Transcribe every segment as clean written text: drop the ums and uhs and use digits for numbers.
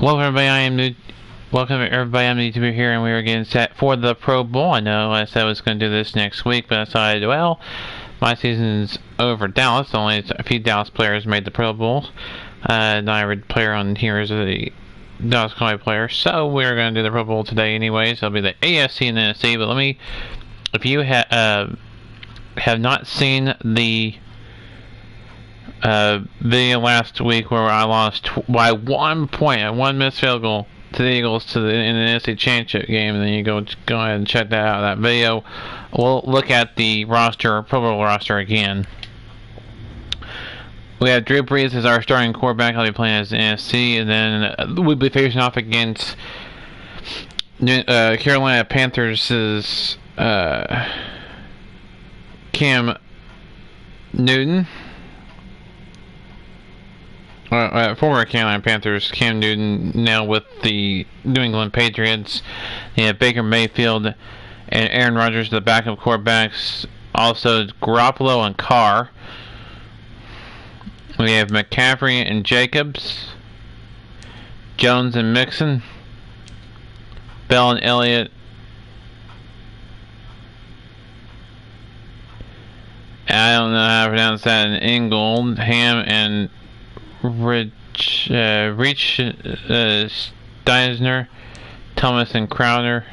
Welcome everybody, Welcome everybody, I'm YouTuber here, and we are getting set for the Pro Bowl. I know I said I was going to do this next week, but I decided, well, my season's over Dallas. Only a few Dallas players made the Pro Bowl. Not every player on here is a Dallas Cowboy player, so we're going to do the Pro Bowl today anyways. It'll be the AFC and the NFC, but if you have not seen the video last week where I lost by 1 point at one missed field goal to the Eagles in the NFC Championship game, and then you go ahead and check that out. That video. We'll look at the Pro Bowl roster again. We have Drew Brees as our starting quarterback. I'll be playing as the NFC, and then we'll be facing off against Carolina Panthers' Cam Newton. Former Carolina Panthers Cam Newton, now with the New England Patriots. You have Baker Mayfield and Aaron Rodgers, the backup quarterbacks. Also Garoppolo and Carr. We have McCaffrey and Jacobs, Jones and Mixon, Bell and Elliott, I don't know how to pronounce that, and Ingold, Ham and Steisner, Thomas and Crowder,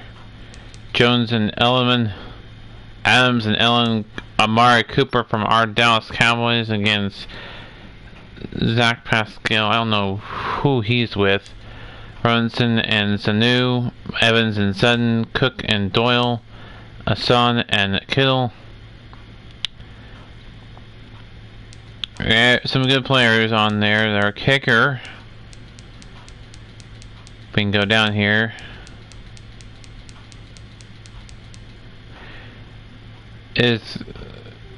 Jones and Elliman, Adams and Ellen, Amari Cooper from our Dallas Cowboys against Zach Pascal. I don't know who he's with. Robinson and Sanu, Evans and Sutton, Cook and Doyle, Hassan and Kittle. Yeah, some good players on there. Their kicker, we can go down here, is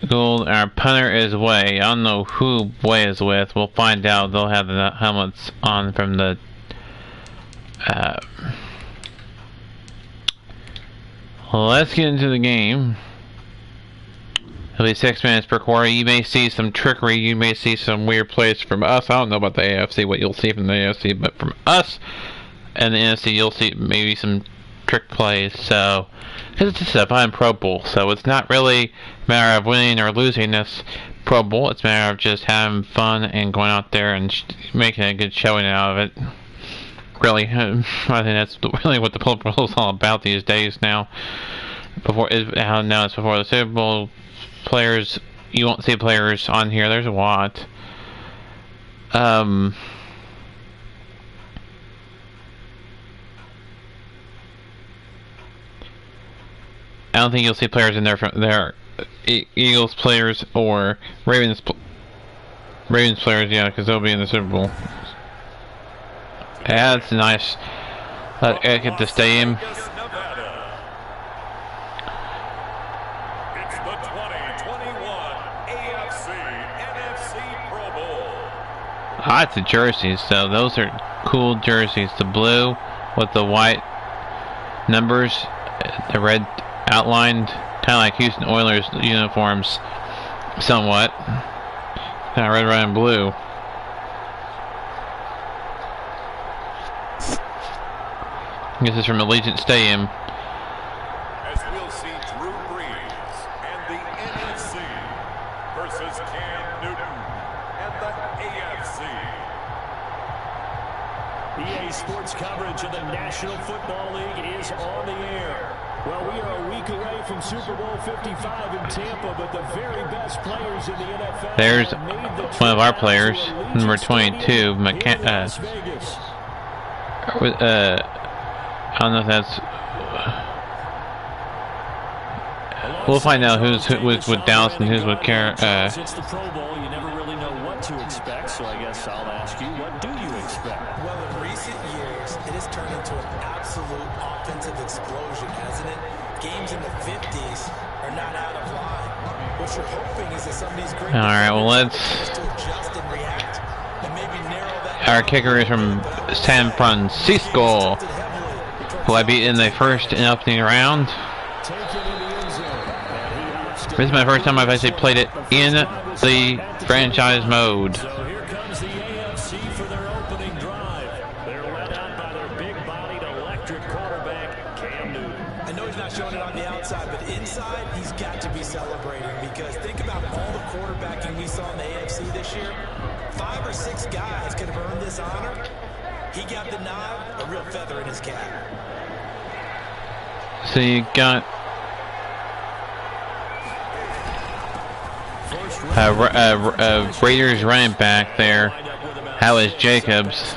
Gold. Our punter is Way. I don't know who Way is with. We'll find out. They'll have the helmets on from the let's get into the game. It'll be 6 minutes per quarter. You may see some trickery. You may see some weird plays from us. I don't know about the AFC, what you'll see from the AFC, but from us and the NFC, you'll see maybe some trick plays. So, because it's just a fun Pro Bowl, so it's not really a matter of winning or losing this Pro Bowl. It's a matter of just having fun and going out there and making a good showing out of it. Really, I think that's really what the Pro Bowl is all about these days now. Now it's before the Super Bowl. Players, you won't see players on here. There's a lot. I don't think you'll see players in there from there. Eagles players or Ravens players, yeah, because they'll be in the Super Bowl. Yeah, that's nice. At the stadium. Ah, it's the jerseys, so those are cool jerseys. The blue with the white numbers, the red outlined, kind of like Houston Oilers uniforms, somewhat. Kind of red, white, and blue. This is from Allegiant Stadium. As we'll see Drew Brees and the NFC versus Cam Newton and the AFC. EA Sports coverage of the National Football League is on the air. Well, we are a week away from Super Bowl 55 in Tampa, but the very best players in the NFL. There's one of our players, number 22, I don't know if that's. We'll find out who's with Dallas and who's with It's the Pro Bowl. You never really know what to expect, so I guess I'll ask you, what do you expect? Well, in recent years, it has turned into an absolute offensive explosion, hasn't it? Games in the 50s are not out of line. What you're hoping is that some of these great. All right, well, let's. Our kicker is from San Francisco, who I beat in the first and opening round. This is my first time I've actually played it in the franchise mode. So here comes the AFC for their opening drive. They're led out electric quarterback, Cam Newton. I know he's not showing it on the outside, but inside, he's got to be celebrating because think about all the quarterbacking we saw in the AFC this year. 5 or 6 guys could have earned this honor. He got the nod, a real feather in his cap. So you got Raiders running back there. How is Jacobs?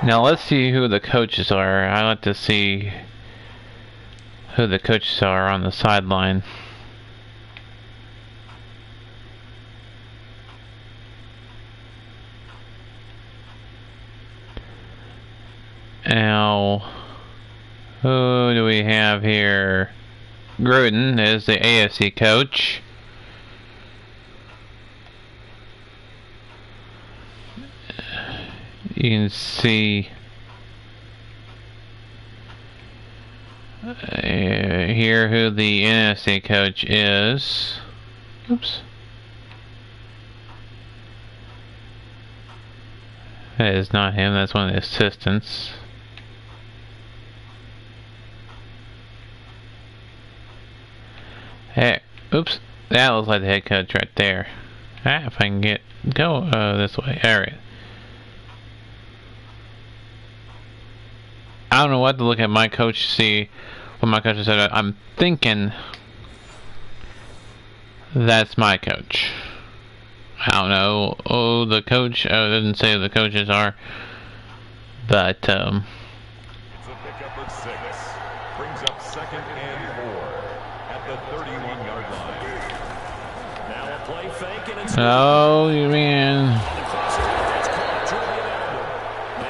Now let's see who the coaches are. I like to see who the coaches are on the sideline. Now, who do we have here? Gruden is the AFC coach. You can see here who the NFC coach is. Oops. That is not him, that's one of the assistants. Hey, oops, that looks like the head coach right there. If I can go this way. Alright. I don't know what to look at my coach to see what my coach said. I'm thinking that's my coach. I don't know. Oh, the coach. Oh, it doesn't say who the coaches are. But, It's a pickup of 6. Brings up 2nd and 4 at the 31-yard line. Now a play fake and it's oh, you mean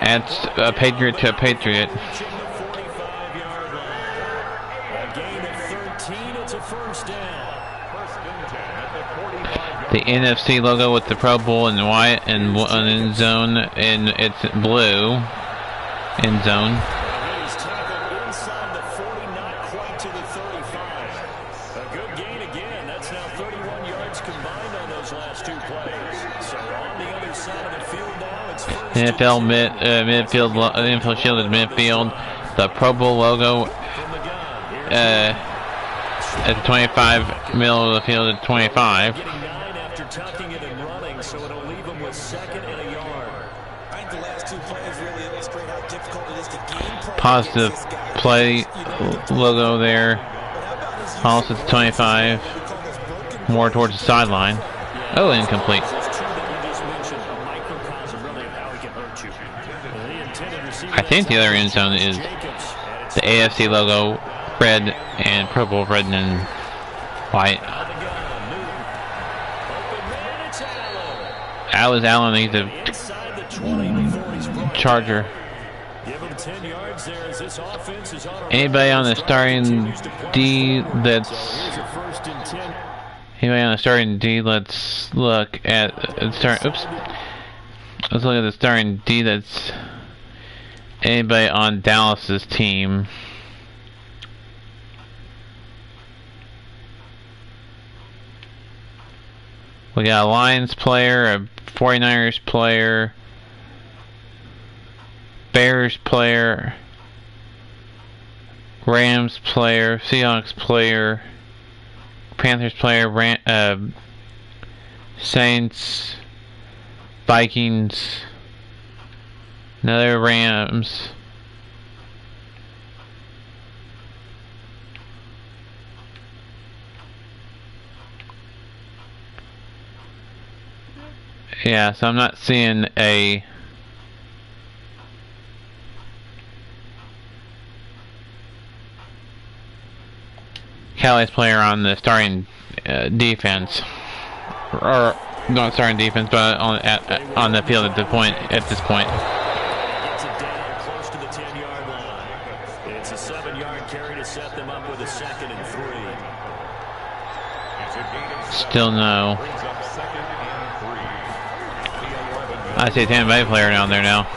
that's a Patriot to a Patriot. reaching the 45-yard line. A gain of 13. It's a first down. 1st and 10 at the 45-yard The NFC logo with the Pro Bowl in white and an end zone, and it's blue end zone. He's tackled inside the 40, not quite to the 35. A good gain again. That's now 31 yards combined on those last 2 plays. So on the other side of the field now, it's first and NFL infield shield is midfield. The Pro Bowl logo at the 25, middle of the field at 25. getting 9 after tucking it and running, so it'll leave him with 2nd and a yard. I think the last 2 plays really illustrate how difficult it is to game plan Positive against this guy. play logo there. Also at the 25. More towards the sideline. Oh, incomplete. I think the other end zone is the AFC logo, red and purple, red and white. That was Allen. He's a Charger. Anybody on the starting D that's let's look at let's look at the starting D that's anybody on Dallas's team. We got a Lions player, a 49ers player, Bears player, Rams player, Seahawks player, Panthers player, Saints, Vikings, another Rams. Yeah, so I'm not seeing a Cowboys player on the starting defense, or not starting defense, but on the field at this point. Gets it down close to the 10-yard line. It's a 7-yard carry to set them up with a 2nd and 3. Still no. I see a Tampa Bay player down there now. He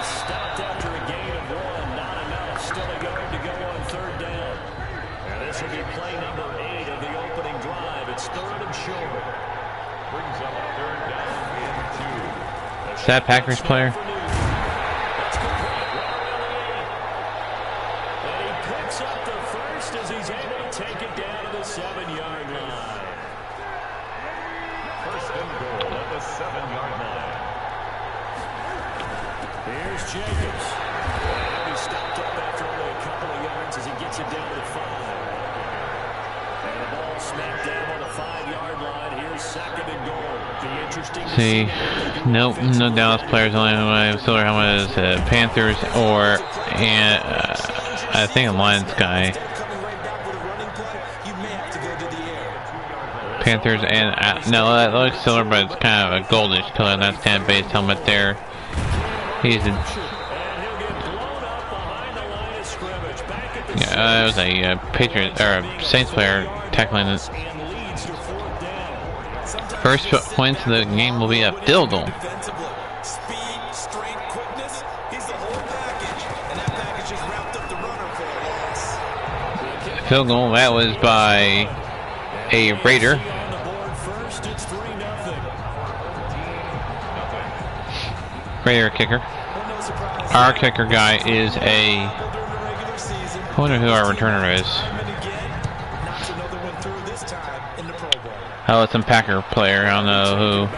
stopped after a gain of 1, not enough. Still a yard to go on 3rd down. And this will be play number 8 of the opening drive. It's 3rd and short. Brings up 3rd down and 2. Is that Packers player? And he picks up the first as he's able to take it down to the 7-yard line. First and goal at the 7-yard line. Here's Jacobs. And he stopped up after only a couple of yards as he gets it down to 5. And the ball smacked down on the 5-yard line. Here's second and goal. Be interesting to See, nope, no Dallas players. Only one I'm still helmet is Panthers or I think a Lions guy. Panthers and no, that looks silver, but it's kind of a goldish color. That's Tampa Bay's helmet there. He's a, it was a Patriot or a Saints player tackling it. First points of the game will be a field goal. Speed, strength, quickness, he's the whole package. And that package just wrapped up the runner for a loss. Field goal, that was by a Raider. Raider kicker. Our kicker guy is a... I wonder who our returner is. Oh, it's some Packer player. I don't know who.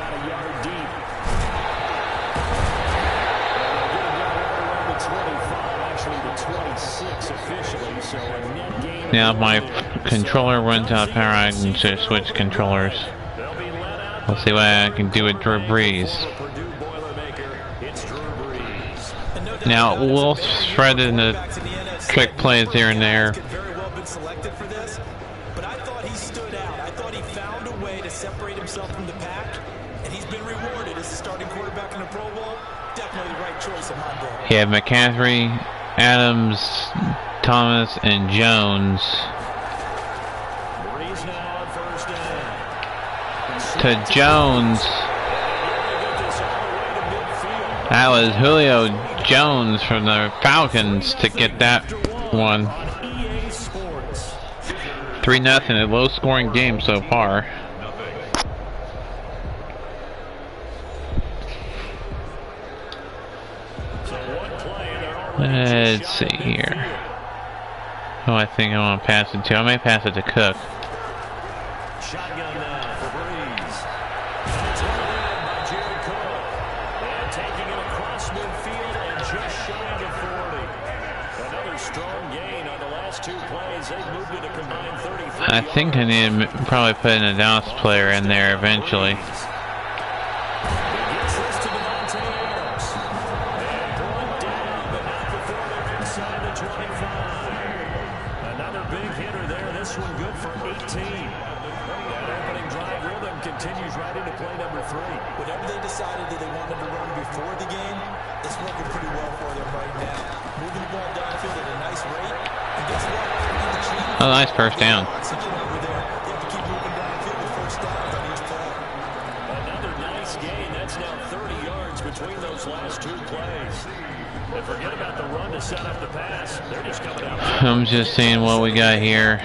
Now, if my controller runs out of power, I can just switch controllers. We'll see what I can do with Drew Brees. Now, we'll spread in the trick plays here and there. But I thought he stood out. I thought he found a way to separate himself from the pack, and he's been rewarded as a starting quarterback in the Pro Bowl. Definitely the right choice in my book. You have McCaffrey, Adams, Thomas, and Jones. To Jones. That was Julio Jones from the Falcons to get that one. 3-0, a low-scoring game so far. Let's see here. Who I think I want to pass it to? I may pass it to Cook. Shotgun now for Breeze. It's in by Jared Cook. And taking it across midfield and just shy of 40. Another strong gain on the last two plays. They've moved it a combined 33. I think I need to probably put in a Dallas player in there eventually. Another big hitter there. This one good for 18. That opening drive rhythm continues right into play number 3. Whatever they decided that they wanted to run before the game, it's working pretty well for them right now. Moving the ball downfield at a nice rate. And guess what? Oh, nice first down. Another nice gain. That's now 30 yards between those last two plays. And forget about the run to set up the pass. They're just coming out. I'm just seeing what we got here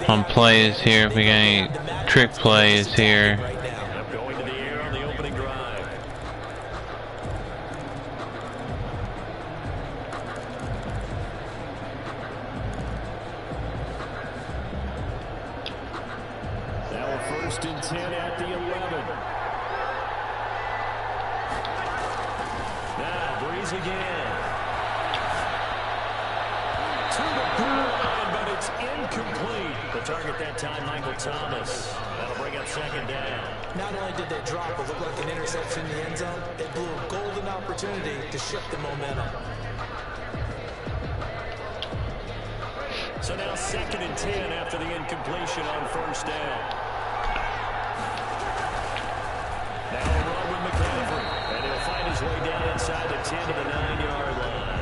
on plays here. If we got any trick plays here. Going to the air on the opening drive. Now a 1st and 10 at the 11. Now Breeze again. To the goal line, but it's incomplete. The target that time, Michael Thomas. That'll bring up 2nd down. Not only did that drop, it looked like an interception in the end zone, it blew a golden opportunity to shift the momentum. So now 2nd and 10 after the incompletion on 1st down. Now a run with McCaffrey. And he'll find his way down inside the 10 to the 9-yard line.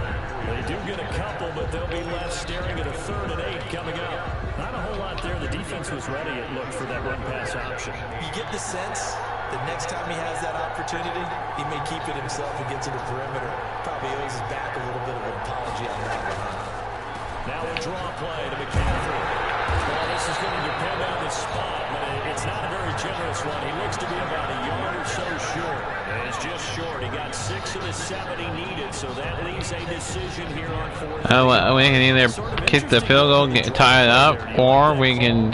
They do get a couple, but they'll be left staring at a 3rd and 8 coming up. Not a whole lot there. The defense was ready, it looked, for that run-pass option. You get the sense that next time he has that opportunity, he may keep it himself and get to the perimeter. Probably owes his back a little bit of an apology on that one. Now a draw play to McCaffrey. Well, this is going to depend on the spot, but It's not a very generous one. He looks to be about a yard or so short. And it's just short. He got 6 of the 7 he needed, so that leaves a decision here on 4th. We can either kick the field goal, tie it up, or we can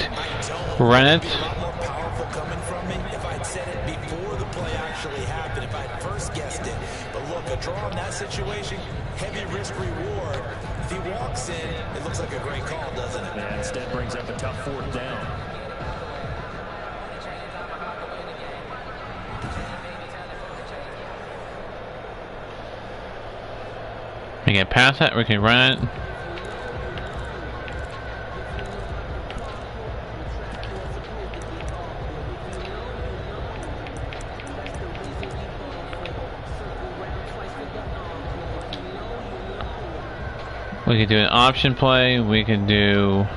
run it. A lot more powerful coming from me if I'd said it before the play actually happened, if I'd first guessed it. But look, a draw in that situation, heavy risk reward. If he walks in, it looks like a great call, doesn't it? And instead brings up a tough 4th down. We can pass it, we can run it. We could do an option play, we could do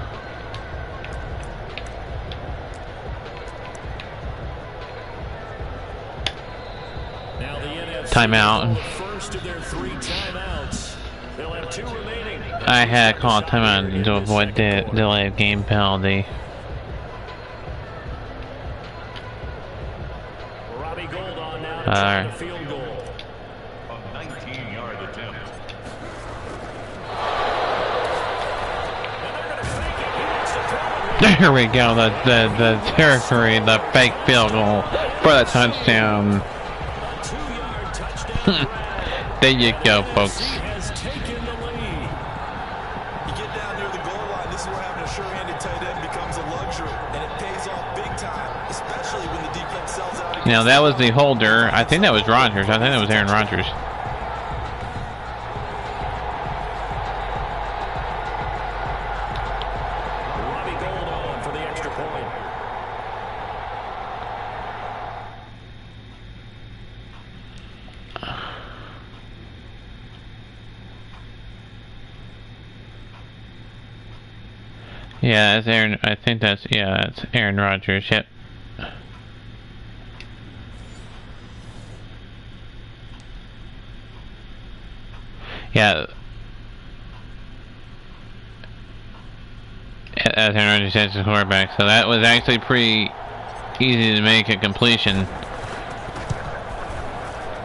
Now the NFC timeout. first of their 3 timeouts. They'll have 2 remaining. I had to call a timeout to avoid the delay of game penalty. Robbie Gould on now to try the field goal. A 19-yard attempt. There we go, the territory, the fake field goal for the touchdown. 2-yard touchdown. There you go, folks. Has taken the lead. You get down near the goal line, this is where having a sure-handed tight end becomes a luxury, and it pays off big time, especially when the defense sells out. Now that was the holder. I think that was Rodgers. I think that was Aaron Rodgers. Robbie Gould on for the extra point. Yeah, that's Aaron. I think that's that's Aaron Rodgers. Yep. Yeah. As Aaron Rodgers says, the quarterback. So that was actually pretty easy to make a completion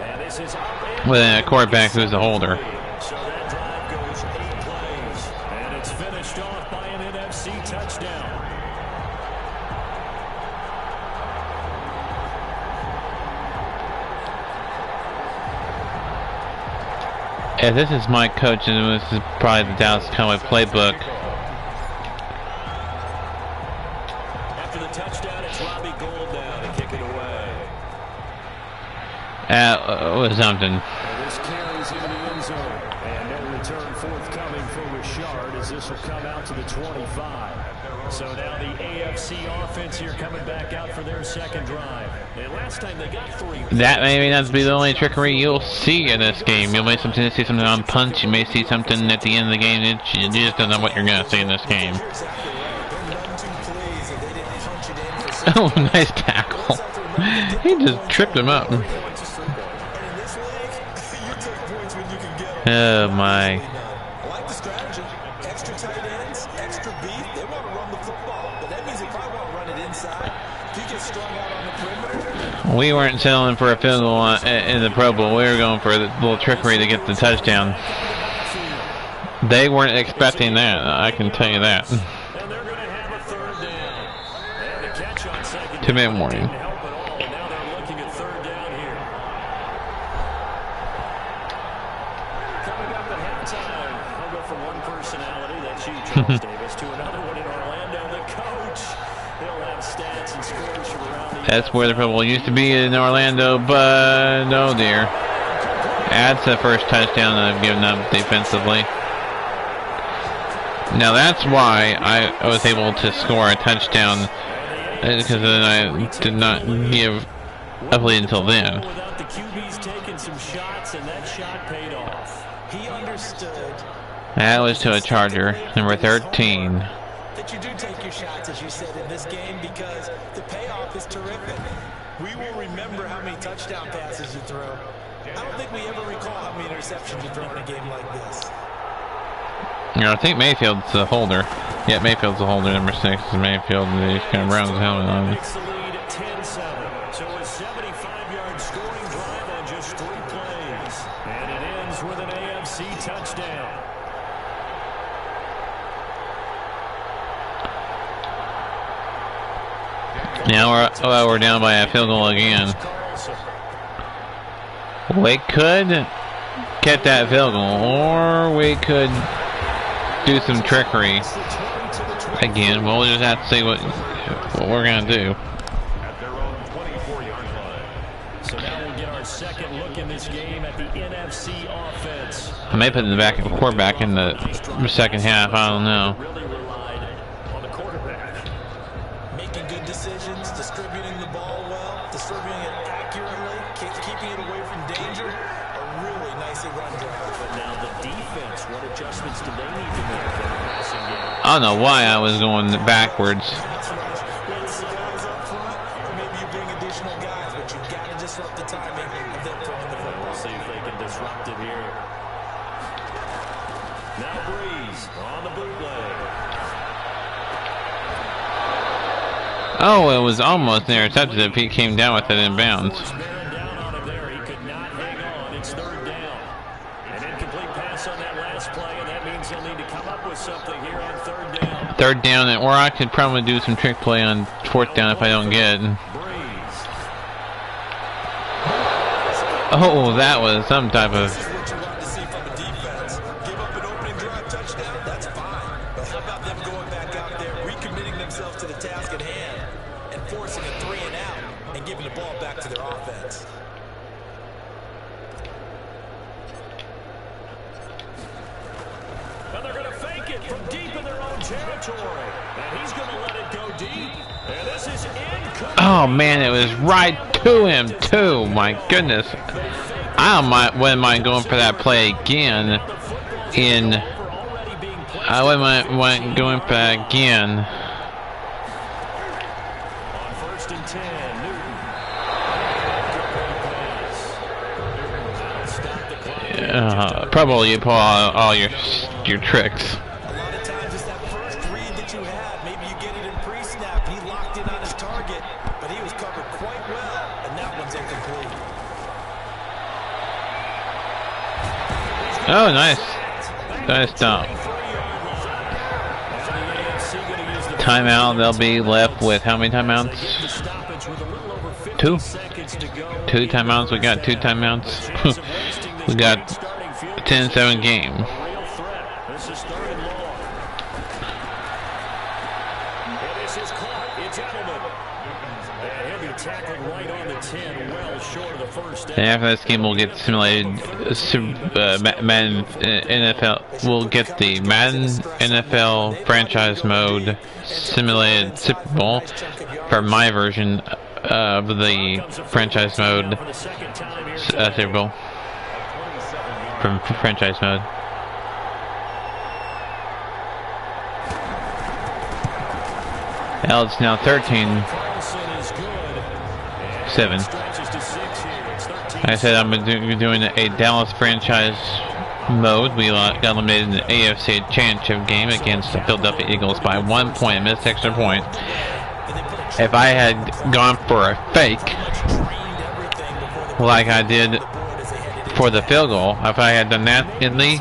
And this is up with a quarterback who's the holder. So that drive goes 8 plays. And it's finished off by an NFC touchdown. If this is my coach, and this is probably the Dallas Cowboy playbook. After the touchdown, it's Robbie Gould now to kick it away. Was something. And this carries into the end zone. And no return forthcoming for Richard as this will come out to the 25. So now the AFC offense here coming back out for their second drive. And last time they got 3. That may not be the only trickery you'll see in this game. You may see something on punch. You may see something at the end of the game. You just don't know what you're going to see in this game. Oh, nice tackle. He just tripped him up. Oh, my. I like the strategy. Extra tight ends, extra beef. They want to run the football. But that means if I want to run it inside, if he gets strung out on the perimeter. We weren't settling for a field goal in the Pro Bowl. We were going for a little trickery to get the touchdown. They weren't expecting that. I can tell you that. And they're going to have a 3rd down. And the catch on 2nd To down mid-morning. didn't help at all. And now they're looking at 3rd down here. Coming up at halftime, I'll go from one personality, that's you, Charles Davis, to another one in Orlando. The coach, he'll have stats and scores from around the That's where the Pro Bowl used to be in Orlando, but no dear. That's the first touchdown that I've given up defensively. Now that's why I was able to score a touchdown, because then I did not give a lead until then. Without the QBs taking some shots, and that shot paid off. He understood That was to a Charger, number 13. that you do take your shots, as you said, in this game because the payoff is terrific. We will remember how many touchdown passes you throw. I don't think we ever recall how many interceptions you throw in a game like this. know, I think Mayfield's the holder. Yeah, Mayfield's the holder. Number 6 is Mayfield, and he's kind of rounds his helmet on. Makes the lead at 10-7. So a 75-yard scoring drive on just 3 plays. And it ends with an AFC touchdown. Now we're down by a field goal again. We could get that field goal, or we could do some trickery again. Well, we'll just have to see what we're gonna do. At their own 24-yard line. So now we'll get our second look in this game at the NFC offense. I may put the back of quarterback in the second half. I don't know. Really relied on the quarterback. Making good decisions, distributing the ball well, distributing it accurately, keeping it away from danger. A really nicely run drive. But now the defense, what adjustments do they need to make for the passing game? I don't know why I was going backwards. Whether it's the guys up front, or maybe you bring additional guys, but you've got to disrupt the timing of them throwing the football. We'll see if they can disrupt it here. Now Breeze on the bootleg. Oh, it was almost intercepted if he came down with it in bounds. Bearing down on him there. He could not hang on. It's 3rd down. An incomplete pass on that last play, and that means they'll need to come up with something here on 3rd down. 3rd down, or I could probably do some trick play on 4th down if I don't get it. Breeze. Oh, that was some type of... This is what you want to see from a defense. Give up an opening drive touchdown, that's fine. But how about them going back out there, recommitting themselves to the task at hand, and forcing a 3 and out, and giving the ball back to their offense. And they're going to fake it from deep in their own territory. And he's going to let it go deep. And this is incomplete. Oh man, it was right to him too. My goodness, wouldn't mind going for that play again. I wouldn't mind going for that again. On 1st and 10, Newton. Probably you pull all your tricks. A lot of times it's that first read that you have. Maybe you get it in pre-snap, and he locked in on his target, but he was covered quite well, and that one's incomplete. Oh, nice. Nice stop. Timeout, they'll be left with how many timeouts? 2? 2 timeouts, we got 2 timeouts. We got a 10-7 game. This is 3rd and long. And this is caught. It's Edelman. And he'll be tackled right on the 10, well short of the first down. And after this game, we'll get simulated Madden NFL. We'll get the Madden NFL franchise mode simulated Super Bowl for my version of the franchise mode Super Bowl from franchise mode. Now it's now 13-7. Like I said, I'm doing a Dallas franchise mode. We got eliminated in the AFC Championship game against the Philadelphia Eagles by 1 point, missed extra point. If I had gone for a fake, like I did for the field goal, if I had done that in the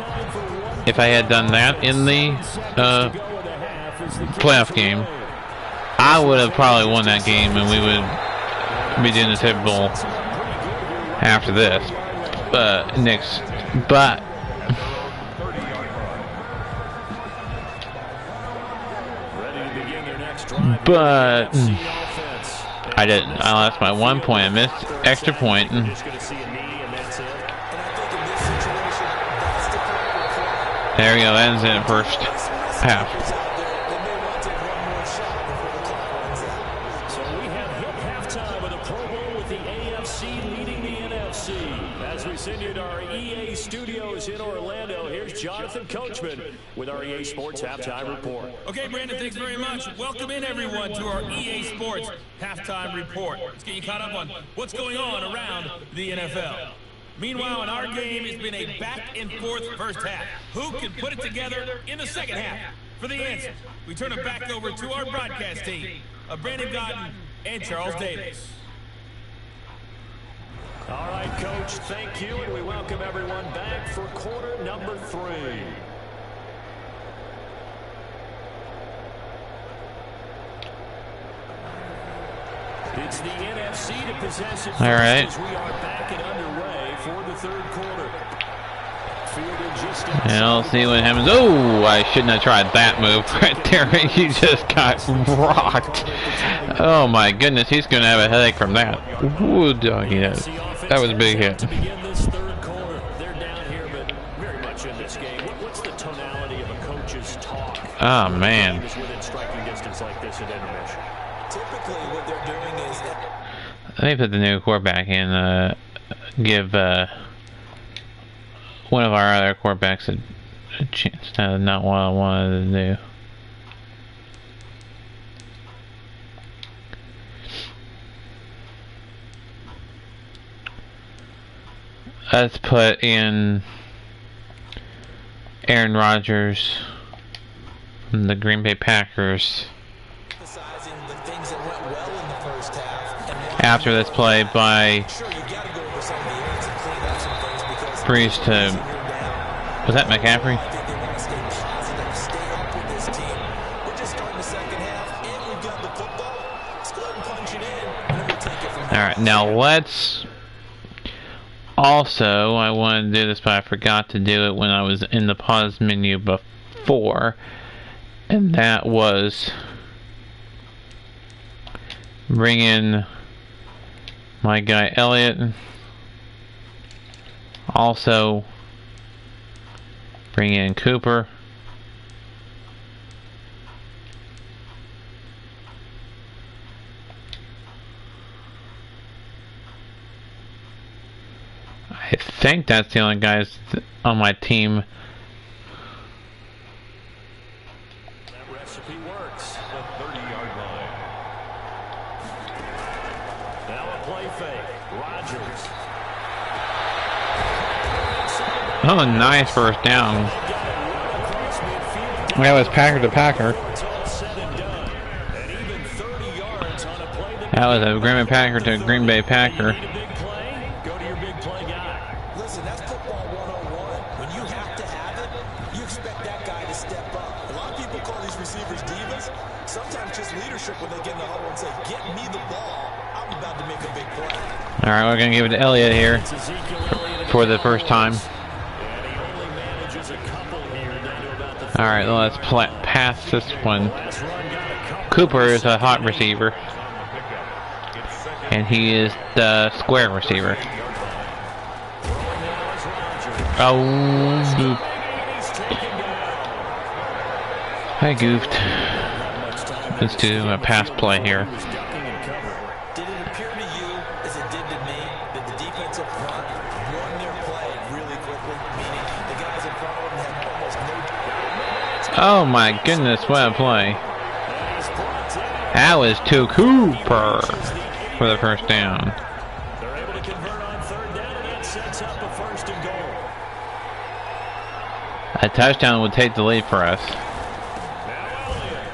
playoff game, I would have probably won that game, and we would be doing the Super Bowl after this. But I didn't. I lost by 1 point. I missed extra point. There we go. That ends in the first half. So we have hit halftime with a Pro Bowl with the AFC leading the NFC. As we send you to our EA studios in Orlando, here's Jonathan Coachman with our EA Sports Halftime Report. Okay, Brandon, thanks very much. Welcome in, everyone, to our EA Sports Halftime Report. Let's get you caught up on what's going on around the NFL. Meanwhile, in our game, it's been a back-and-forth first half. Who can put it together in the second half? For the answer, we turn it back over to our broadcast team of Brandon Godden and Charles Davis. All right, Coach, thank you, and we welcome everyone back for quarter number 3. It's the NFC to possess it. All right. As we are back and underway for the third quarter. And I'll see what happens. Oh, I shouldn't have tried that move right there. He just got rocked. Oh my goodness, he's going to have a headache from that. Ooh, doggy, that was a big hit. To begin this third quarter, they're down here, but very much in this game. What's the tonality of a coach's talk? Oh man. Within striking distance like this at intermission. Typically, what they're doing is. Let me put the new quarterback in. Give one of our other quarterbacks a chance. That's not what I wanted to do. Let's put in Aaron Rodgers from the Green Bay Packers. After this play by Breeze to, was that McCaffrey? Alright, now let's also, I wanted to do this, but I forgot to do it when I was in the pause menu before, and that was bring in my guy Elliott. Also bring in Cooper. I think that's the only guys on my team. That recipe works. The 30-yard line. Now a play fake. Rodgers. Oh, nice first down. That was Packer to Packer. That was a Green Bay Packer to Green Bay Packer. Go to your big play guy. Listen, that's football 101. When you have to have it, you expect that guy to step up. A lot of people call these receivers divas. Sometimes just leadership when they get in the huddle and say, get me the ball. I'm about to make a big play. All right, we're going to give it to Elliott here for the first time. All right, let's pass this one. Cooper is a hot receiver, and he is the square receiver. Oh, I goofed. Let's do a pass play here. Did it appear to you, as it did to me, that the defensive front won their play really quickly? Meaning the guys in front of them had almost no... Oh my goodness, what a play. That was to Cooper for the first down. They're able to convert on third down, and that sets up a first and goal. A touchdown would take the lead for us. Now Elliott.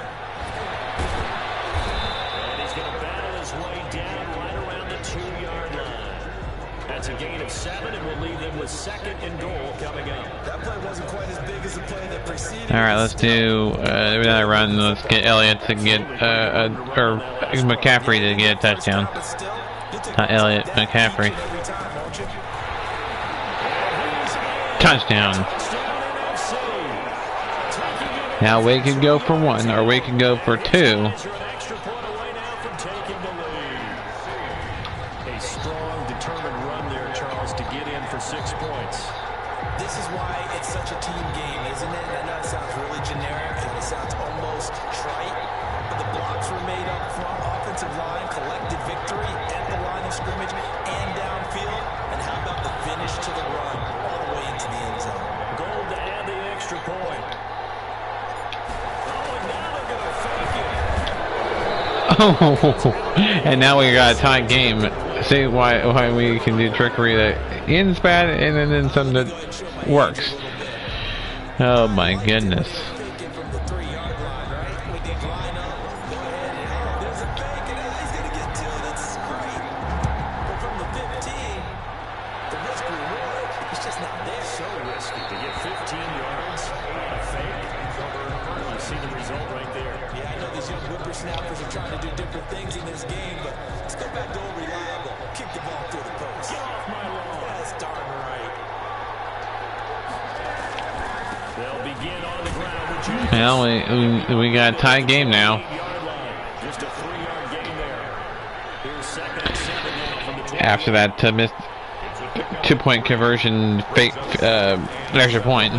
And he's going to battle his way down right around the 2-yard line. That's a gain of 7, and will leave them with second and goal coming up. That play wasn't quite as big as the play that preceded. All right, let's do that run. Let's get Elliott to get or McCaffrey to get a touchdown. Not Elliott, McCaffrey. Touchdown. Now we could go for 1, or we could go for 2. A strong, determined run there, Charles, to get in for 6 points. This is why it's such a team game, isn't it? I know it sounds really generic and it sounds almost trite, but the blocks were made up front, offensive line, collected victory at the line of scrimmage and downfield. And how about the finish to the run all the way into the end zone? Goal to add the extra point. Oh, and now they're going to fake it. Oh, and now we got a tight game. See why we can do trickery that ends bad and then some that works. Oh my goodness. From the 3-yard line, right? We can line up, go ahead, and there's a fake, and he's going to get to it. It's great. But from the 15, the risk reward is just not there. So risky to get 15 yards, a fake. You see the result right there. Yeah, I know these young whippersnappers are trying to do different things in this game, but let's go back to old reliable. Kick the ball through the post. Get off my lawn. That's darn right. They'll begin on the ground with James. Well, we got a tie game now. Just a 3-yard gain there. Here's 2nd and 7 now from the 20. After that missed 2-point conversion, fake extra point.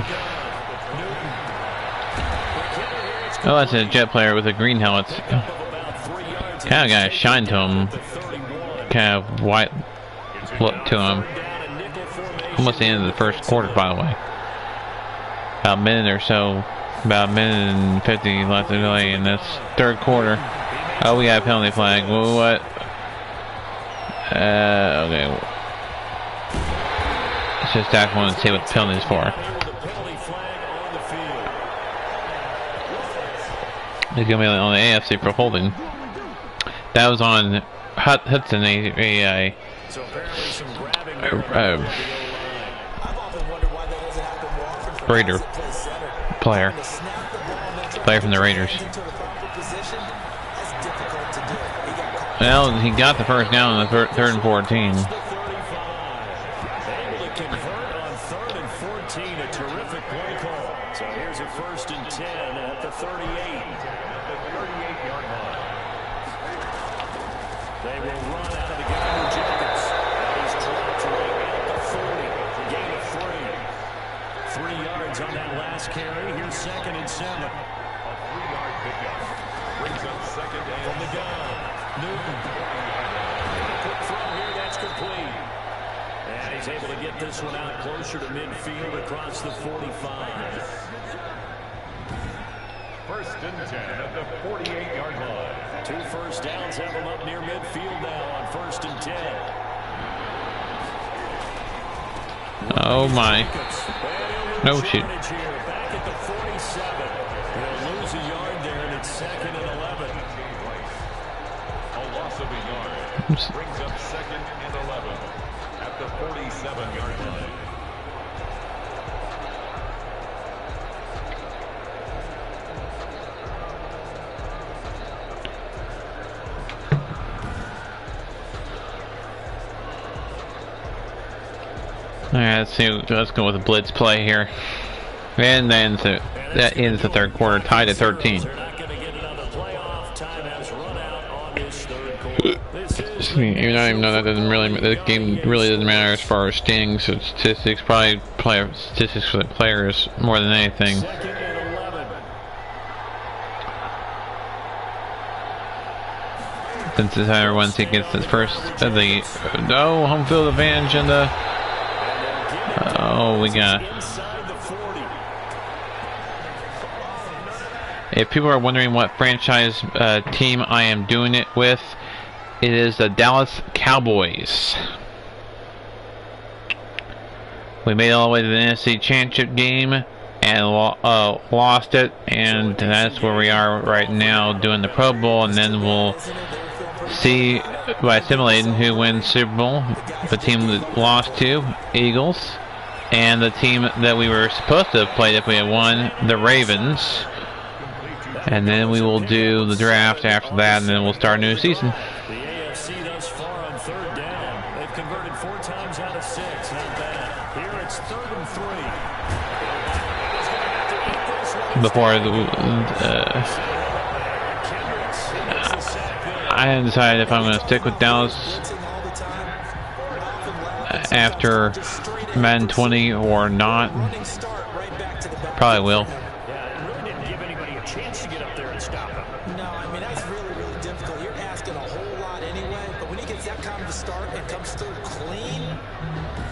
Oh, that's a Jet player with a green helmet. Kind of got a shine to him. Kind of white look to him. Almost the end of the first quarter, by the way. About a minute or so. About a minute and 50 left to play in this third quarter. Oh, we got a penalty flag. Well, what? Okay. Let's just act one and see what the penalty is for. He's gonna be on the AFC for holding. That was on Hudson, a Raider player from the Raiders. Well, he got the first down on the 3rd and 14. Able to convert on 3rd and 14, a terrific play call. So here's a 1st and 10 at the 38. They will run out of the game with Jacobs. He's dropped right at the 40. Gain of 3. 3 yards on that last carry. Here's 2nd and 7. A 3-yard pickup brings up 2nd and From the gun, Newton. Quick throw here, that's complete. And he's able to get this one out closer to midfield across the 45. 1st and 10 at the 48-yard line. 2 first downs have him up near midfield now on 1st and 10. Oh my. No shoot. Back at the 47. He'll lose a yard there, and it's 2nd and 11. A loss of a yard brings up 2nd and 11 at the 47-yard line. Alright, let's see. Let's go with a blitz play here. And then that ends the third quarter, tied at 13. They're not going to get another playoff. Time has run out on this third quarter. Even though I even know that doesn't really, the game really doesn't matter as far as stings or statistics. Probably statistics for the players more than anything. 2nd and 11. Since this time everyone gets the first of the home field advantage and the we got. Inside the 40. If people are wondering what franchise team I am doing it with, it is the Dallas Cowboys. We made it all the way to the NFC Championship game and lost it, and that's where we are right now doing the Pro Bowl, and then we'll see by simulating who wins Super Bowl. The team that lost to, Eagles, and the team that we were supposed to have played if we had won, the Ravens. And then we will do the draft after that, and then we'll start a new season. The AFC thus far on 3rd down. They've converted 4 times out of 6. Not bad. Here it's 3rd and 3. Before I haven't decided if I'm going to stick with Dallas after Madden 20 or not. Probably will. Yeah, it really didn't give anybody a chance to get up there and stop him. No, I mean, that's really, really difficult. You're asking a whole lot anyway, but when he gets that kind of a start and comes through clean,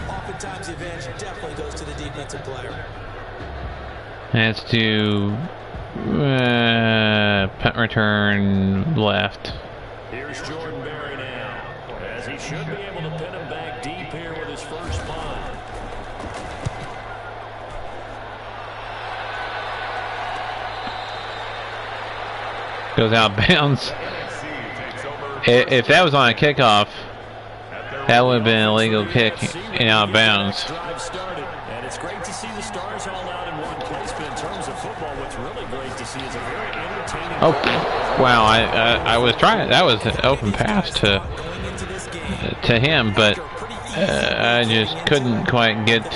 oftentimes the advantage definitely goes to the defensive player. Let's do punt return left. Here's Jordan Berry now. as he should be able to pin him back deep here with his first punt. Goes out of bounds. If that was on a kickoff, that would have been an illegal kick and out of bounds. And it's great to see the stars all out in one place, but in terms of football, what's really great to see is a very entertaining. Oh, wow! I was trying. That was an open pass to him, but I just couldn't quite get.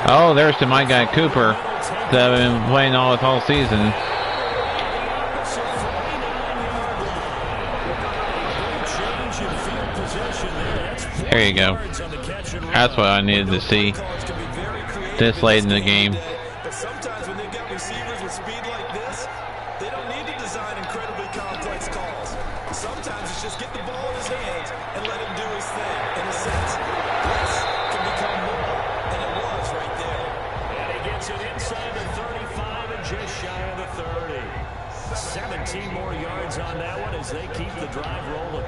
Oh, there's to my guy Cooper that I've been playing all season. There you go. That's what I needed to see this late in the game. But sometimes when they've got receivers with speed like this, they don't need to design incredibly complex calls. Sometimes it's just get the ball in his hands and let him do his thing. In a sense, less can become more, and it was right there. And he gets it inside the 35 and just shy of the 30. 17 more yards on that one as they keep the drive rolling.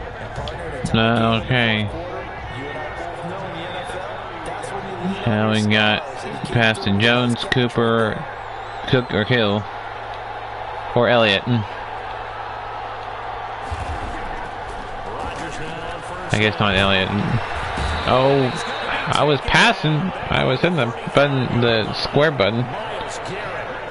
Okay. Now we got Paston Jones, Cooper, Cook, or Hill, or Elliott. I guess not Elliott. Oh, I was passing. I was in the button, the square button.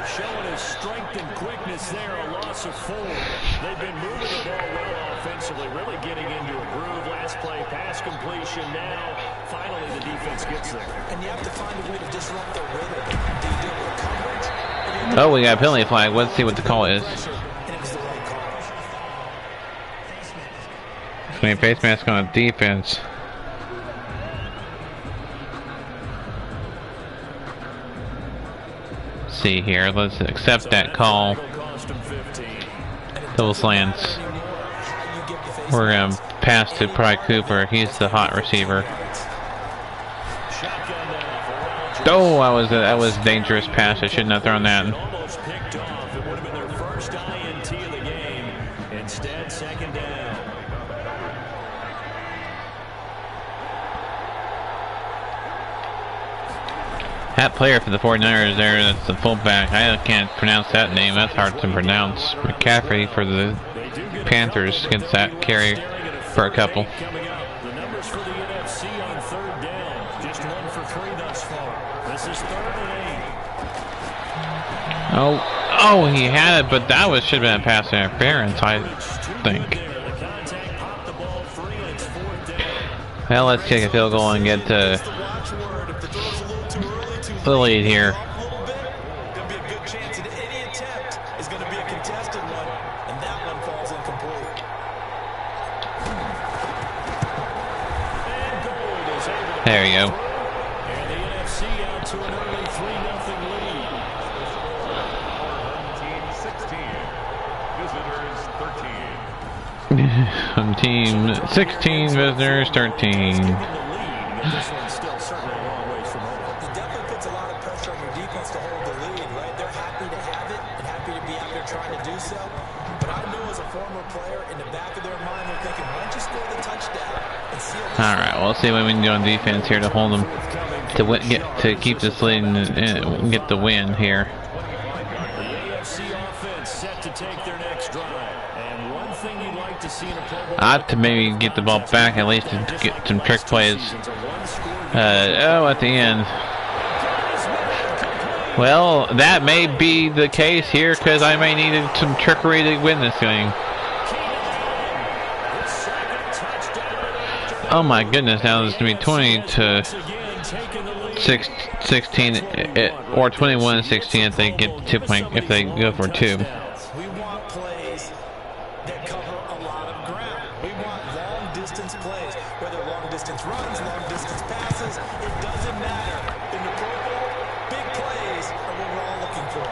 Showing his strength and quickness there, a loss of 4. They've been moving the ball well offensively, really getting into a groove. Last play, pass completion. Now, finally, the defense gets there. And you have to find a way to disrupt the rhythm. Do you do it with coverage? Oh, we got a penalty flag. Let's see what the call is. Face mask on defense. See here, let's accept that call. Double slants. We're gonna pass to probably Cooper. He's the hot receiver. Oh, that was a dangerous pass. I shouldn't have thrown that. Almost picked off. It would have been their first INT of the game. Instead, second down. That player for the 49ers there, that's the fullback. I can't pronounce that name. That's hard to pronounce. McCaffrey for the Panthers gets that carry for a couple. The numbers for the NFC on third down. Just 1 for 3 thus far. This is 3rd and 8. Oh, he had it, but that should have been a pass interference, I think. Well, let's kick a field goal and get the lead here. There'll be a good chance that any attempt is going to be a contested one, and that one falls incomplete. There you go. And the NFC out to an early 3-0 lead. Team 16, visitors 13. This one's still certainly a long ways from home. It definitely puts a lot of pressure on your defense to hold the lead, right? They're happy to have it and happy to be out there trying to do so. But I know as a former player, in the back of their mind, they're thinking, why don't you score the touchdown and seal this? All right, well, let's see what we can do on defense here to hold them, to keep this lead and get the win here. The AFC offense set to take their next drive. And one thing you'd like to see in a Pro Bowl, I'd to maybe get the ball back at least to get some trick plays. At the end. Well, that may be the case here because I may need some trickery to win this game. Oh my goodness, now this is going to be 20 to 16 or 21-16 if they get 2 point, if they go for 2. We want plays that cover a lot of ground. We want long distance plays, whether long distance runs, long distance passes, it doesn't matter. In the Pro Bowl, big plays are what we're all looking for.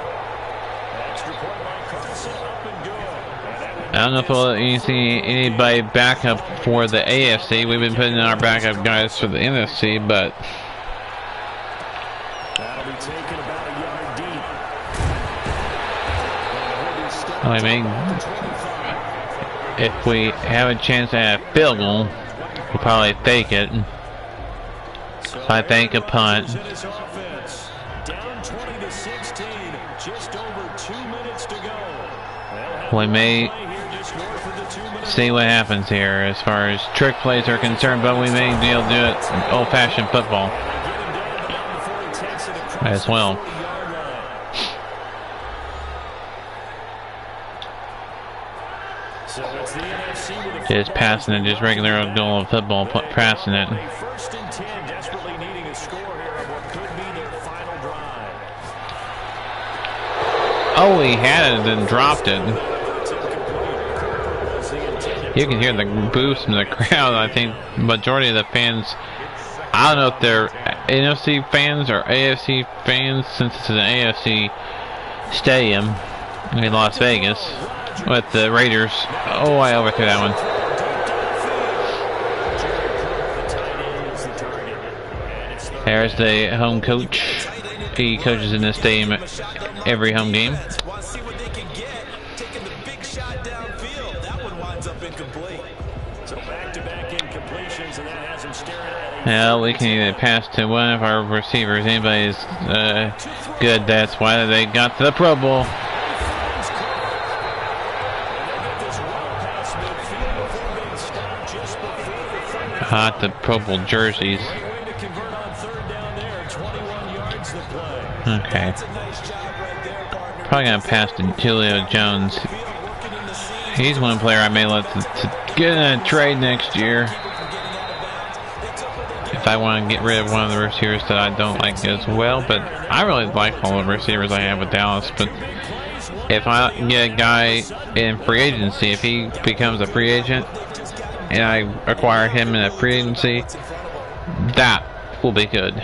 extra point by Carson, up and good. I don't know if we'll see anybody backup for the AFC. We've been putting in our backup guys for the NFC, but That'll be taken about a yard deep. I mean, if we have a chance at a field goal, we'll probably take it. I think a punt. Down 20-16, just over 2 minutes to go. We may see what happens here as far as trick plays are concerned, but we may be able to do it old-fashioned football as well. Just passing it, just regular old goal of football, passing it. First and 10, desperately needing a score here on what could be their final drive. Oh, he had it and dropped it. You can hear the boos from the crowd. I think majority of the fans, I don't know if they're NFC fans or AFC fans, since it's an AFC stadium in Las Vegas with the Raiders. Oh, I overthrew that one. There's the home coach. He coaches in this stadium every home game. Well, we can either pass to one of our receivers. Anybody's good. That's why they got to the Pro Bowl. Hot the Pro Bowl jerseys. Okay. Probably gonna pass to Julio Jones. He's one player I may let to get in a trade next year. If I want to get rid of one of the receivers that I don't like as well, but I really like all the receivers I have with Dallas. But if I get a guy in free agency, if he becomes a free agent, and I acquire him in a free agency, that will be good.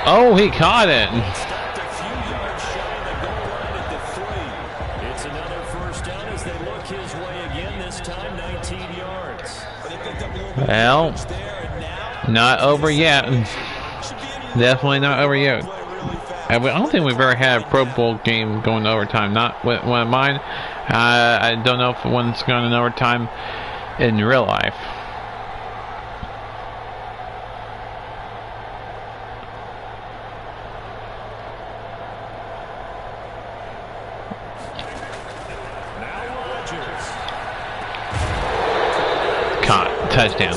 Oh, he caught it. It's another first down as they look his way again, this time 19 yards. Well, not over yet. Definitely not over yet. I don't think we've ever had a Pro Bowl game going to overtime. Not one of mine. I don't know if one's going to overtime in real life. Caught. Touchdown.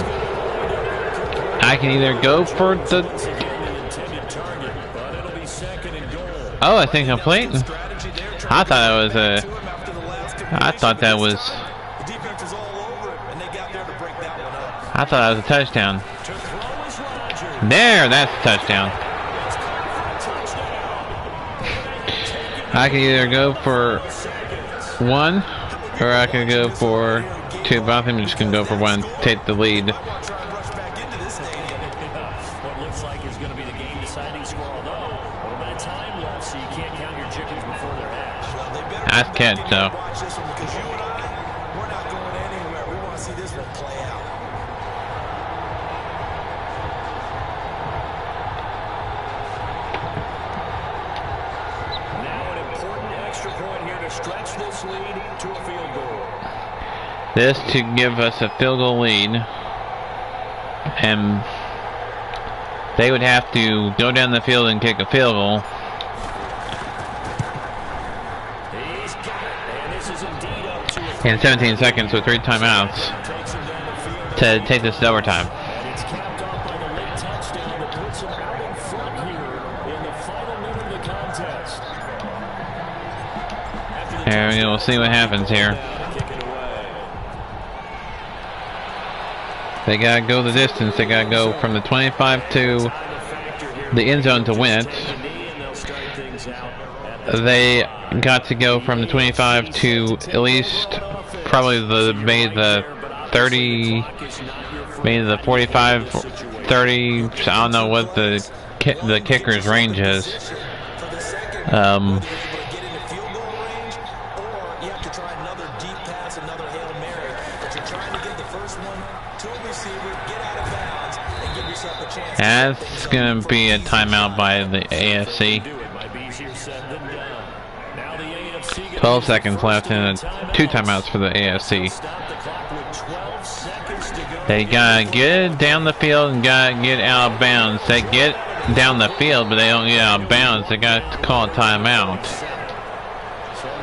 I can either go for the... Oh, I think complete. I thought that was a... I thought that was... I thought that was a touchdown. There, that's a touchdown. I can either go for one, or I can go for two, but I think I'm just going to go for one, take the lead. What looks like is going to be the game-deciding score, although a little bit of time left, so you can't count your chickens before they're hatched. Nice catch, though. We're not going anywhere. We want to see this one play out. Now an important extra point here to stretch this lead to a field goal. This to give us a field goal lead. And they would have to go down the field and kick a field goal. He's got it, and this is indeed up to In 17 seconds with 3 timeouts to take this to overtime. And it's capped off by the late touchdown that puts him out in front here in the final minute of the contest. There we go. We'll see what happens here. They gotta go the distance. They gotta go from the 25 to the end zone to win it. They got to go from the 25 to at least probably maybe the 30, maybe the 45, 30. I don't know what the kicker's range is. to a receiver, get out of bounds, and give yourself a chance. That's going to be a timeout by the AFC. 12 seconds left and 2 timeouts for the AFC. They got to get it down the field and got to get out of bounds. They get down the field, but they don't get out of bounds. They got to call a timeout.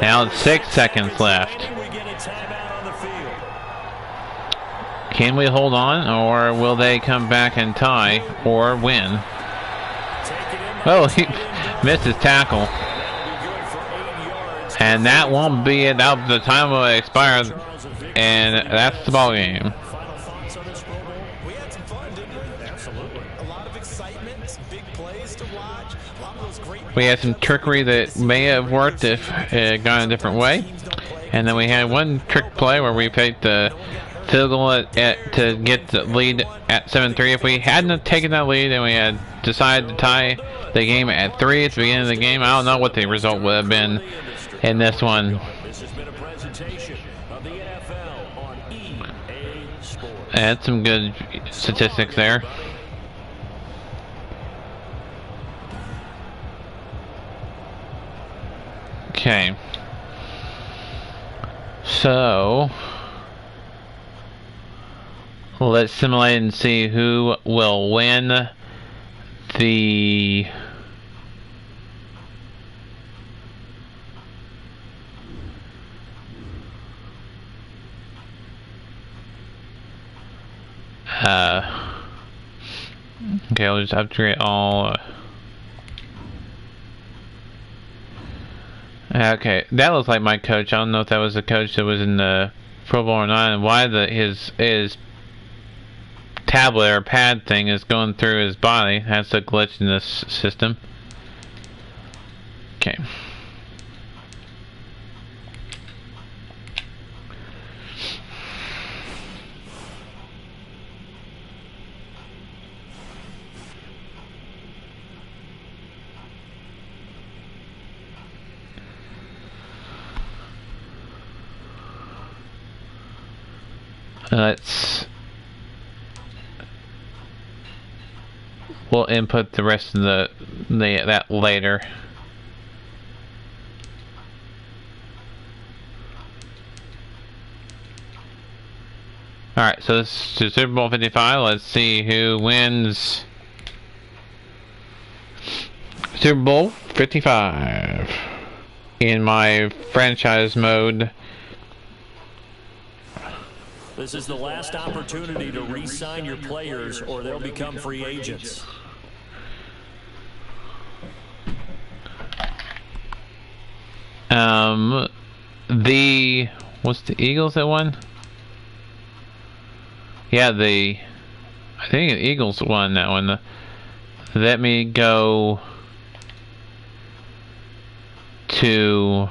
Now it's 6 seconds left. Can we hold on, or will they come back and tie, or win? Oh, he missed his tackle. And that won't be it. That the time will expire, and that's the ball game. We had some fun, didn't we? Absolutely. A lot of excitement, some big plays to watch. A lot of those great. We had some trickery that may have worked if it had gone a different way. And then we had one trick play where we picked the field goal to get the lead at 7-3. If we hadn't taken that lead and we had decided to tie the game at 3 at the beginning of the game, I don't know what the result would have been in this one. This has been a presentation of the NFL on EA Sports. That's some good statistics there. Okay. So let's simulate and see who will win the okay, I'll just upgrade all. Okay, that looks like my coach. I don't know if that was the coach that was in the Pro Bowl or not, and why his tablet or pad thing is going through his body. That's a glitch in this system. Okay. We'll input the rest of that later. Alright, so this is Super Bowl 55. Let's see who wins Super Bowl 55 in my franchise mode. This is the last opportunity to re-sign your players or they'll become free agents. What's the Eagles that won? Yeah, I think the Eagles won that one. Let me go to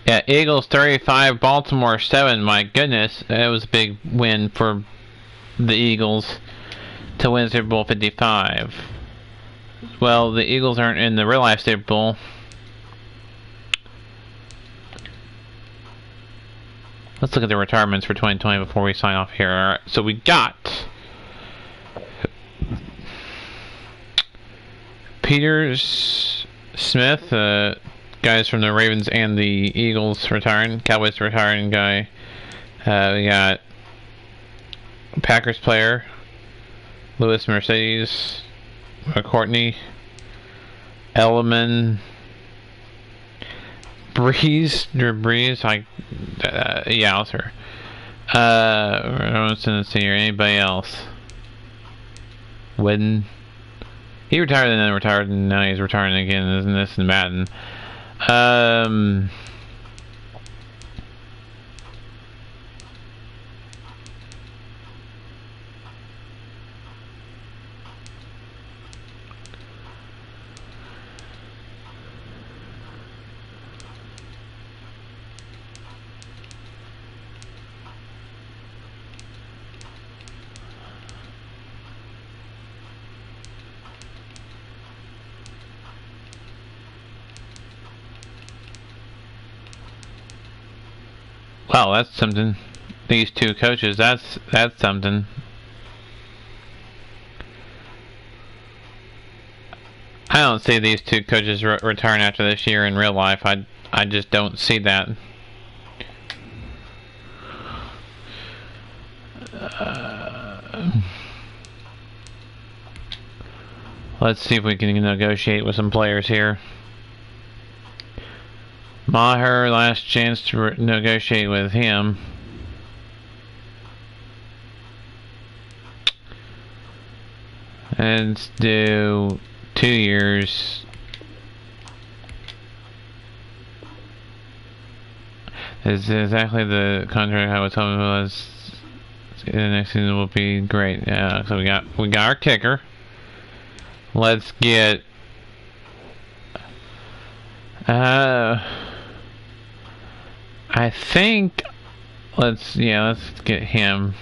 yeah, Eagles 35, Baltimore 7. My goodness, that was a big win for the Eagles to win Super Bowl 55. Well, the Eagles aren't in the real life Super Bowl. Let's look at the retirements for 2020 before we sign off here. Alright, so we got Peters, Smith, guys from the Ravens and the Eagles retiring. Cowboys retiring guy. We got Packers player Lewis Mercedes, Courtney, Elliman, Breeze, yeah, I'll her. I don't see here anybody else. Wooden. He retired and then retired, and now he's retiring again. Isn't this in Madden? Wow, that's something. These two coaches, that's something. I don't see these two coaches return after this year in real life. I just don't see that. Let's see if we can negotiate with some players here. Maher, last chance to negotiate with him. Let's do 2 years. This is exactly the contract I was hoping was. The next season will be great. Yeah, so we got our kicker. Let's get I think let's get him.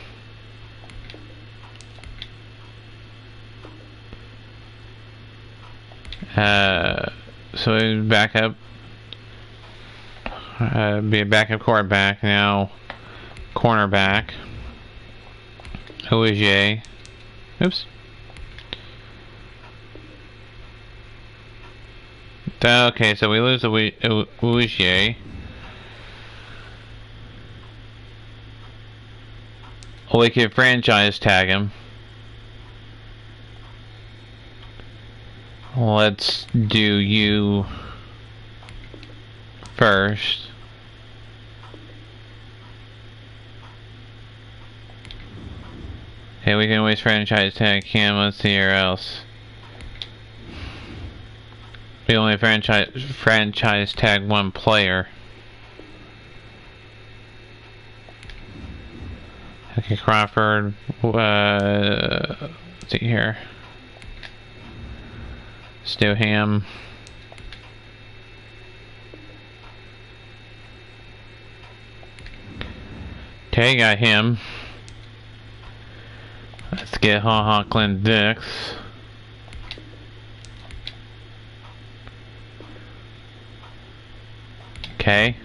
So he's back up. Be a backup quarterback now. Cornerback. Ogier. Oops. Okay, so we lose Ogier. We could franchise tag him. Let's do you first. Okay, we can always franchise tag him. Let's see where else. We only franchise tag one player. Okay, Crawford. Let's see here. Let's do him. Okay, got him. Let's get Clint Dix. Okay.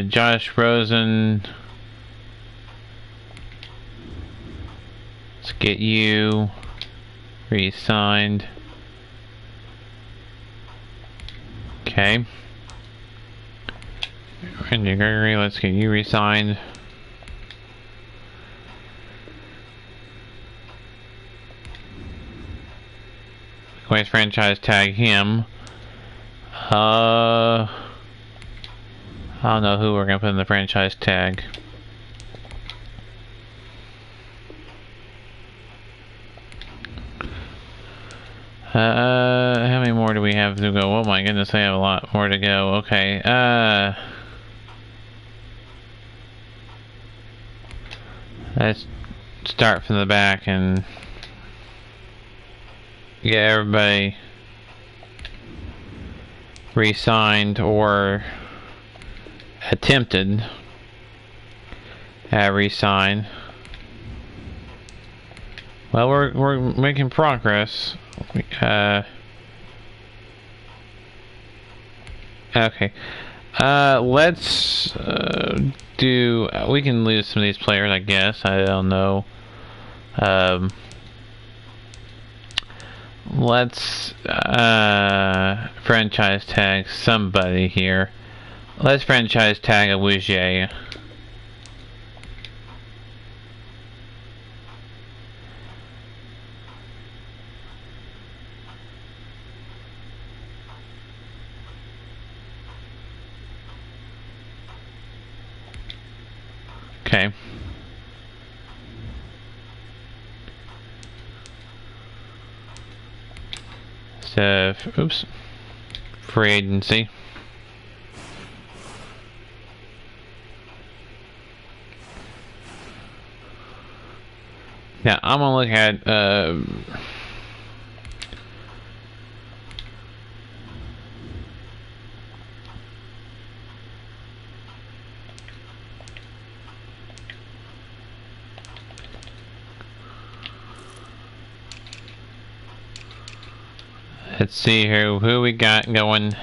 Josh Rosen. Let's get you re-signed. Okay. Randy Gregory, let's get you re-signed. Always franchise tag him. I don't know who we're gonna put in the franchise tag. How many more do we have to go? Oh my goodness, I have a lot more to go. Okay, let's start from the back and get everybody re-signed or attempted re-sign. Well, we're making progress. Okay. Let's do. We can lose some of these players, I guess. I don't know. Let's franchise tag somebody here. Let's franchise tag a Wigier. Okay. So, oops. Free agency. Now, I'm gonna look at, let's see here, who we got going.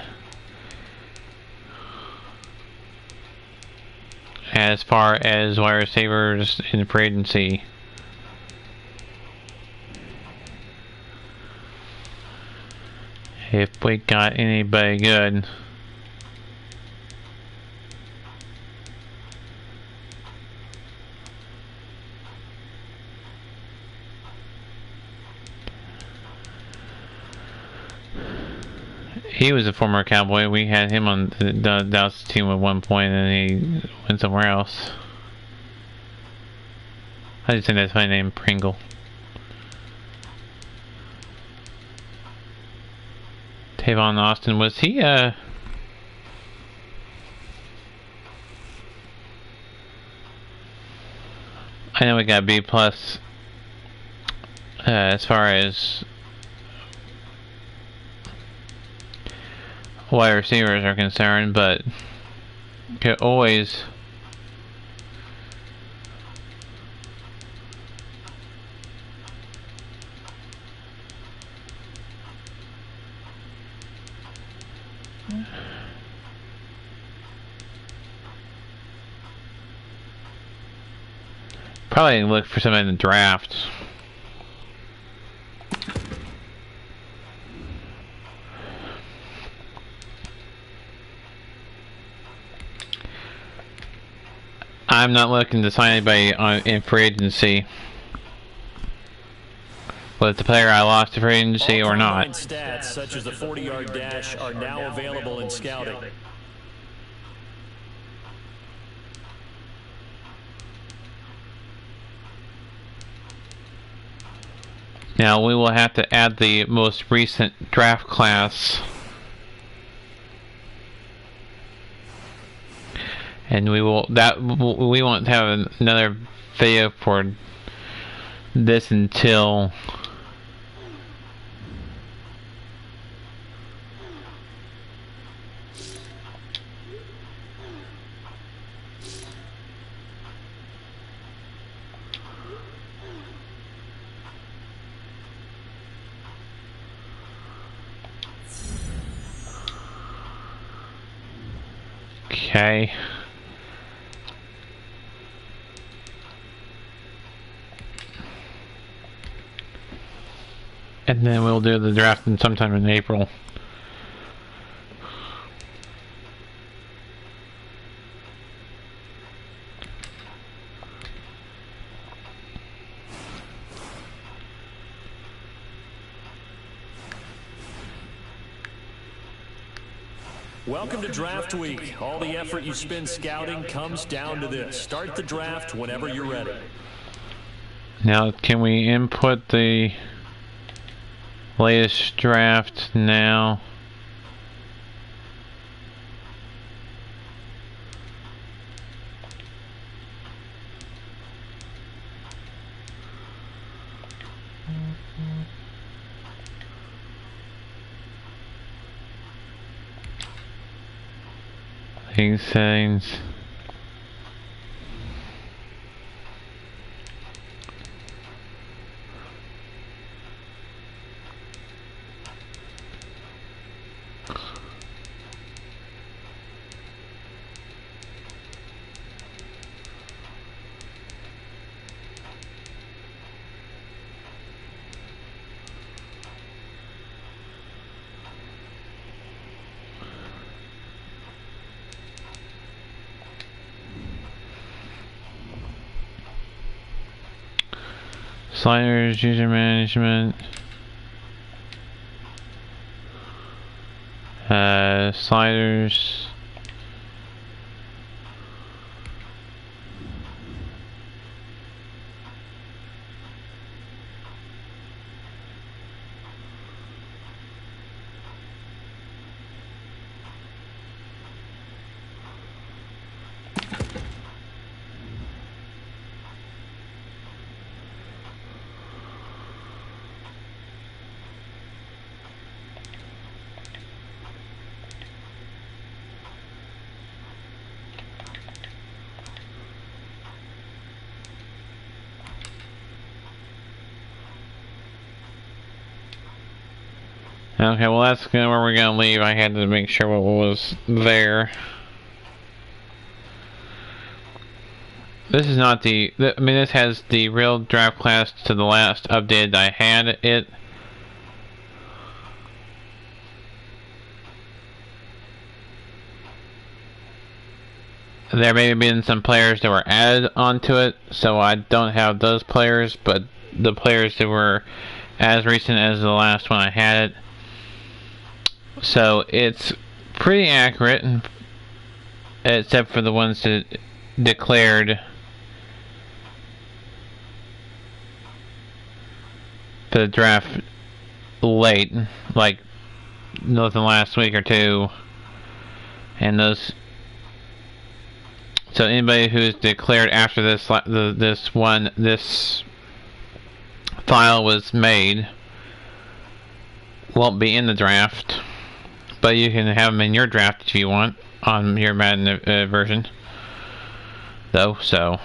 as far as wide receivers in free agency. If we got anybody good. He was a former Cowboy. We had him on the Dallas team at one point, and he went somewhere else. I just think that's my name, Pringle. Tavon Austin, was he I know we got B plus as far as wide receivers are concerned, but could always probably look for somebody in the draft. I'm not looking to sign anybody in free agency. Whether it's a player I lost to free agency or not. Stats such as the 40-yard dash are now available in scouting. Now we will have to add the most recent draft class. And we won't have another video for this until okay. And then we'll do the draft sometime in April. Welcome to Draft Week. All the effort you spend scouting comes down to this. Start the draft whenever you're ready. Now, can we input the latest draft now? These settings. Sliders, user management, sliders, Okay, well that's where we're gonna leave. I had to make sure what was there. This is not the. I mean, this has the real draft class to the last update I had it. There may have been some players that were added onto it, so I don't have those players, but the players that were as recent as the last one I had it. So it's pretty accurate, except for the ones that declared for the draft late, like within the last week or two, and those. So anybody who's declared after this this file was made won't be in the draft, but you can have them in your draft if you want on your Madden version. Though, so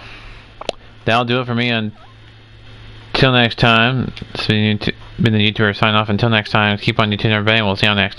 that'll do it for me. Until next time, it's been the YouTuber sign off. Until next time, keep on YouTube, everybody. We'll see you next time.